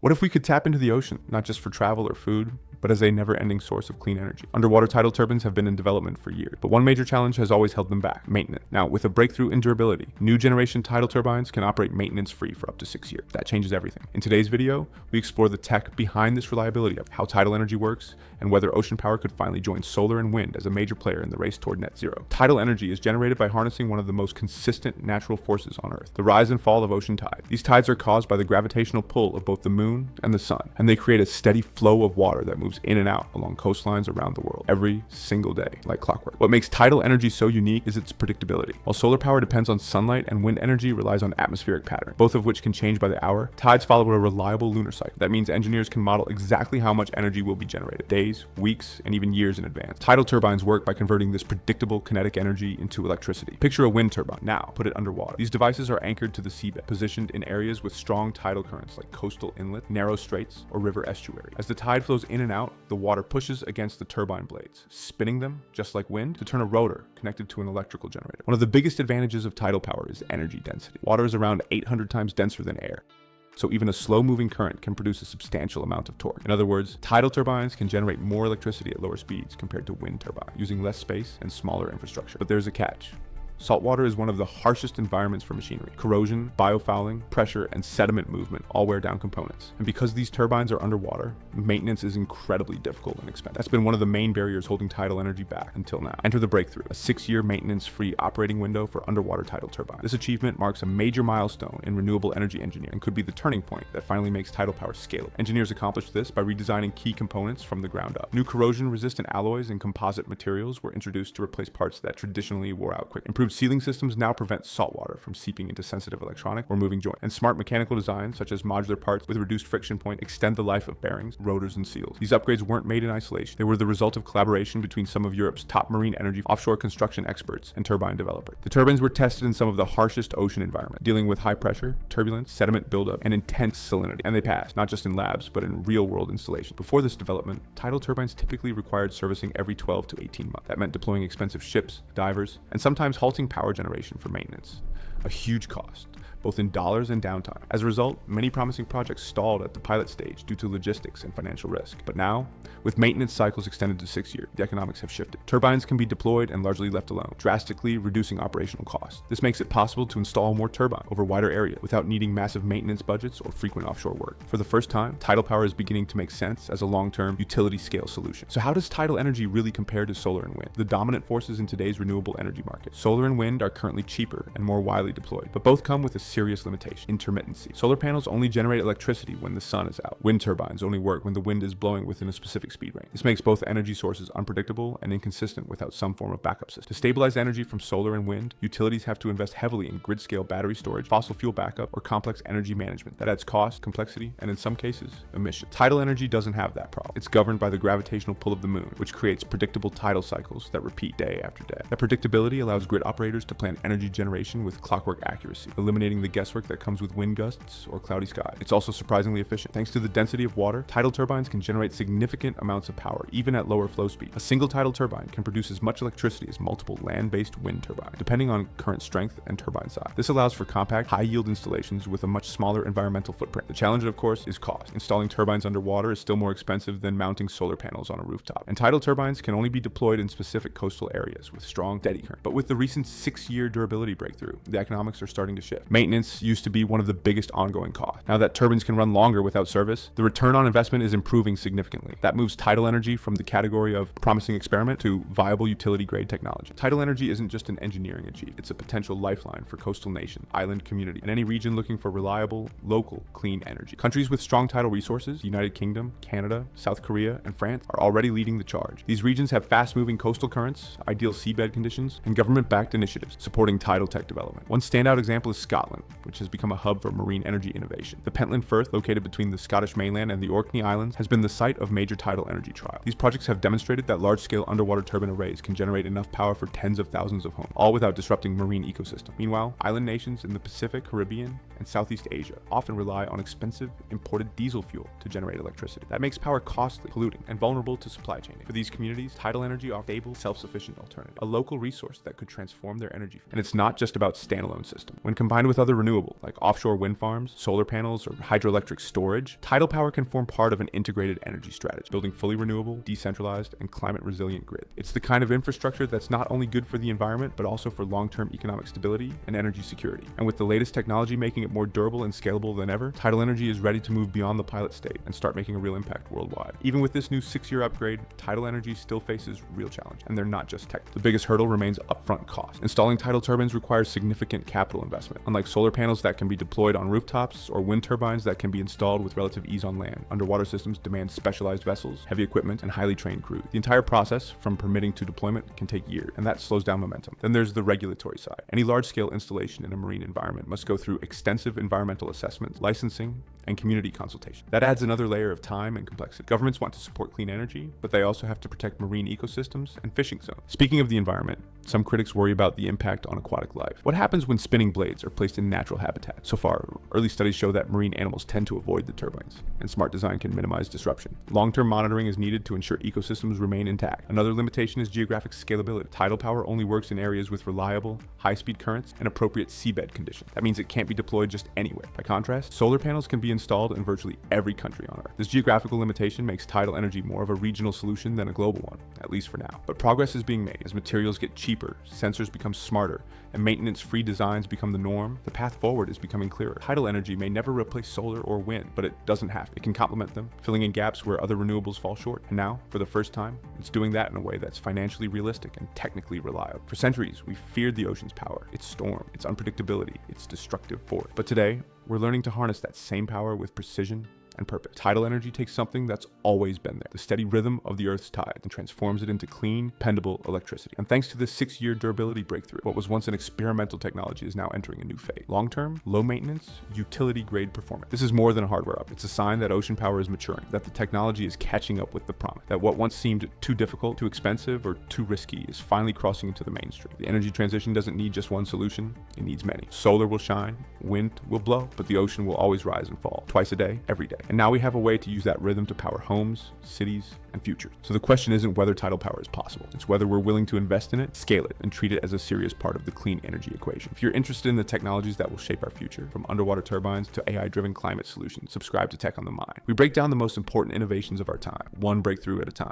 What if we could tap into the ocean, not just for travel or food, but as a never-ending source of clean energy? Underwater tidal turbines have been in development for years, but one major challenge has always held them back: maintenance. Now, with a breakthrough in durability, new generation tidal turbines can operate maintenance-free for up to 6 years. That changes everything. In today's video, we explore the tech behind this reliability, how tidal energy works, and whether ocean power could finally join solar and wind as a major player in the race toward net zero. Tidal energy is generated by harnessing one of the most consistent natural forces on Earth: the rise and fall of ocean tides. These tides are caused by the gravitational pull of both the moon and the sun, and they create a steady flow of water that moves in and out along coastlines around the world every single day, like clockwork. What makes tidal energy so unique is its predictability. While solar power depends on sunlight and wind energy relies on atmospheric patterns, both of which can change by the hour, tides follow a reliable lunar cycle. That means engineers can model exactly how much energy will be generated, days, weeks, and even years in advance. Tidal turbines work by converting this predictable kinetic energy into electricity. Picture a wind turbine. Now, put it underwater. These devices are anchored to the seabed, positioned in areas with strong tidal currents like coastal inlet, narrow straits, or river estuary. As the tide flows in and out, the water pushes against the turbine blades, spinning them, just like wind, to turn a rotor connected to an electrical generator. One of the biggest advantages of tidal power is energy density. Water is around 800 times denser than air, so even a slow-moving current can produce a substantial amount of torque. In other words, tidal turbines can generate more electricity at lower speeds compared to wind turbines, using less space and smaller infrastructure. But there's a catch. Saltwater is one of the harshest environments for machinery. Corrosion, biofouling, pressure, and sediment movement all wear down components. And because these turbines are underwater, maintenance is incredibly difficult and expensive. That's been one of the main barriers holding tidal energy back until now. Enter the breakthrough: a 6-year maintenance-free operating window for underwater tidal turbines. This achievement marks a major milestone in renewable energy engineering and could be the turning point that finally makes tidal power scalable. Engineers accomplished this by redesigning key components from the ground up. New corrosion-resistant alloys and composite materials were introduced to replace parts that traditionally wore out quickly. Improved sealing systems now prevent saltwater from seeping into sensitive electronic or moving joints, and smart mechanical designs such as modular parts with reduced friction point extend the life of bearings, rotors, and seals. These upgrades weren't made in isolation. They were the result of collaboration between some of Europe's top marine energy, offshore construction experts, and turbine developers. The turbines were tested in some of the harshest ocean environments, dealing with high pressure, turbulence, sediment buildup, and intense salinity. And they passed, not just in labs, but in real-world installations. Before this development, tidal turbines typically required servicing every 12 to 18 months. That meant deploying expensive ships, divers, and sometimes halting power generation for maintenance. A huge cost, both in dollars and downtime. As a result, many promising projects stalled at the pilot stage due to logistics and financial risk. But now, with maintenance cycles extended to 6 years, the economics have shifted. Turbines can be deployed and largely left alone, drastically reducing operational costs. This makes it possible to install more turbines over wider areas without needing massive maintenance budgets or frequent offshore work. For the first time, tidal power is beginning to make sense as a long-term utility-scale solution. So how does tidal energy really compare to solar and wind, the dominant forces in today's renewable energy market? Solar and wind are currently cheaper and more widely deployed, but both come with a serious limitation: intermittency. Solar panels only generate electricity when the sun is out. Wind turbines only work when the wind is blowing within a specific speed range. This makes both energy sources unpredictable and inconsistent without some form of backup system. To stabilize energy from solar and wind, utilities have to invest heavily in grid-scale battery storage, fossil fuel backup, or complex energy management. That adds cost, complexity, and in some cases, emissions. Tidal energy doesn't have that problem. It's governed by the gravitational pull of the moon, which creates predictable tidal cycles that repeat day after day. That predictability allows grid operators to plan energy generation with clockwork accuracy, eliminating the guesswork that comes with wind gusts or cloudy skies. It's also surprisingly efficient. Thanks to the density of water, tidal turbines can generate significant amounts of power, even at lower flow speed. A single tidal turbine can produce as much electricity as multiple land-based wind turbines, depending on current strength and turbine size. This allows for compact, high-yield installations with a much smaller environmental footprint. The challenge, of course, is cost. Installing turbines underwater is still more expensive than mounting solar panels on a rooftop. And tidal turbines can only be deployed in specific coastal areas with strong, steady current. But with the recent 6-year durability breakthrough, the economics are starting to shift. Maintenance used to be one of the biggest ongoing costs. Now that turbines can run longer without service, the return on investment is improving significantly. That moves tidal energy from the category of promising experiment to viable utility-grade technology. Tidal energy isn't just an engineering achievement. It's a potential lifeline for coastal nations, island community, and any region looking for reliable, local, clean energy. Countries with strong tidal resources, United Kingdom, Canada, South Korea, and France, are already leading the charge. These regions have fast-moving coastal currents, ideal seabed conditions, and government-backed initiatives supporting tidal tech development. One standout example is Scotland, which has become a hub for marine energy innovation. The Pentland Firth, located between the Scottish mainland and the Orkney Islands, has been the site of major tidal energy trials. These projects have demonstrated that large-scale underwater turbine arrays can generate enough power for tens of thousands of homes, all without disrupting marine ecosystems. Meanwhile, island nations in the Pacific, Caribbean, and Southeast Asia often rely on expensive imported diesel fuel to generate electricity. That makes power costly, polluting, and vulnerable to supply chain. For these communities, tidal energy offers a stable, self-sufficient alternative, a local resource that could transform their energy. And it's not just about standalone systems. When combined with other another renewable, like offshore wind farms, solar panels, or hydroelectric storage, tidal power can form part of an integrated energy strategy, building fully renewable, decentralized, and climate-resilient grid. It's the kind of infrastructure that's not only good for the environment, but also for long-term economic stability and energy security. And with the latest technology making it more durable and scalable than ever, tidal energy is ready to move beyond the pilot state and start making a real impact worldwide. Even with this new 6-year upgrade, tidal energy still faces real challenge, and they're not just tech. The biggest hurdle remains upfront cost. Installing tidal turbines requires significant capital investment. Unlike solar panels that can be deployed on rooftops or wind turbines that can be installed with relative ease on land, underwater systems demand specialized vessels, heavy equipment, and highly trained crews. The entire process, from permitting to deployment, can take years, and that slows down momentum. Then there's the regulatory side. Any large-scale installation in a marine environment must go through extensive environmental assessments, licensing, and community consultation. That adds another layer of time and complexity. Governments want to support clean energy, but they also have to protect marine ecosystems and fishing zones. Speaking of the environment, some critics worry about the impact on aquatic life. What happens when spinning blades are placed in natural habitat? So far, early studies show that marine animals tend to avoid the turbines, and smart design can minimize disruption. Long-term monitoring is needed to ensure ecosystems remain intact. Another limitation is geographic scalability. Tidal power only works in areas with reliable, high-speed currents and appropriate seabed conditions. That means it can't be deployed just anywhere. By contrast, solar panels can be installed in virtually every country on Earth. This geographical limitation makes tidal energy more of a regional solution than a global one, at least for now. But progress is being made. As materials get cheaper, sensors become smarter, and maintenance-free designs become the norm, the path forward is becoming clearer. Tidal energy may never replace solar or wind, but it doesn't have to. It can complement them, filling in gaps where other renewables fall short. And now, for the first time, it's doing that in a way that's financially realistic and technically reliable. For centuries, we feared the ocean's power, its storm, its unpredictability, its destructive force. But today, we're learning to harness that same power with precision and purpose. Tidal energy takes something that's always been there, the steady rhythm of the Earth's tide, and transforms it into clean, dependable electricity. And thanks to this 6-year durability breakthrough, what was once an experimental technology is now entering a new phase. Long-term, low-maintenance, utility-grade performance. This is more than a hardware update. It's a sign that ocean power is maturing, that the technology is catching up with the promise, that what once seemed too difficult, too expensive, or too risky is finally crossing into the mainstream. The energy transition doesn't need just one solution, it needs many. Solar will shine, wind will blow, but the ocean will always rise and fall, twice a day, every day. And now we have a way to use that rhythm to power homes, cities, and futures. So the question isn't whether tidal power is possible. It's whether we're willing to invest in it, scale it, and treat it as a serious part of the clean energy equation. If you're interested in the technologies that will shape our future, from underwater turbines to AI-driven climate solutions, subscribe to Tech on the Mind. We break down the most important innovations of our time, one breakthrough at a time.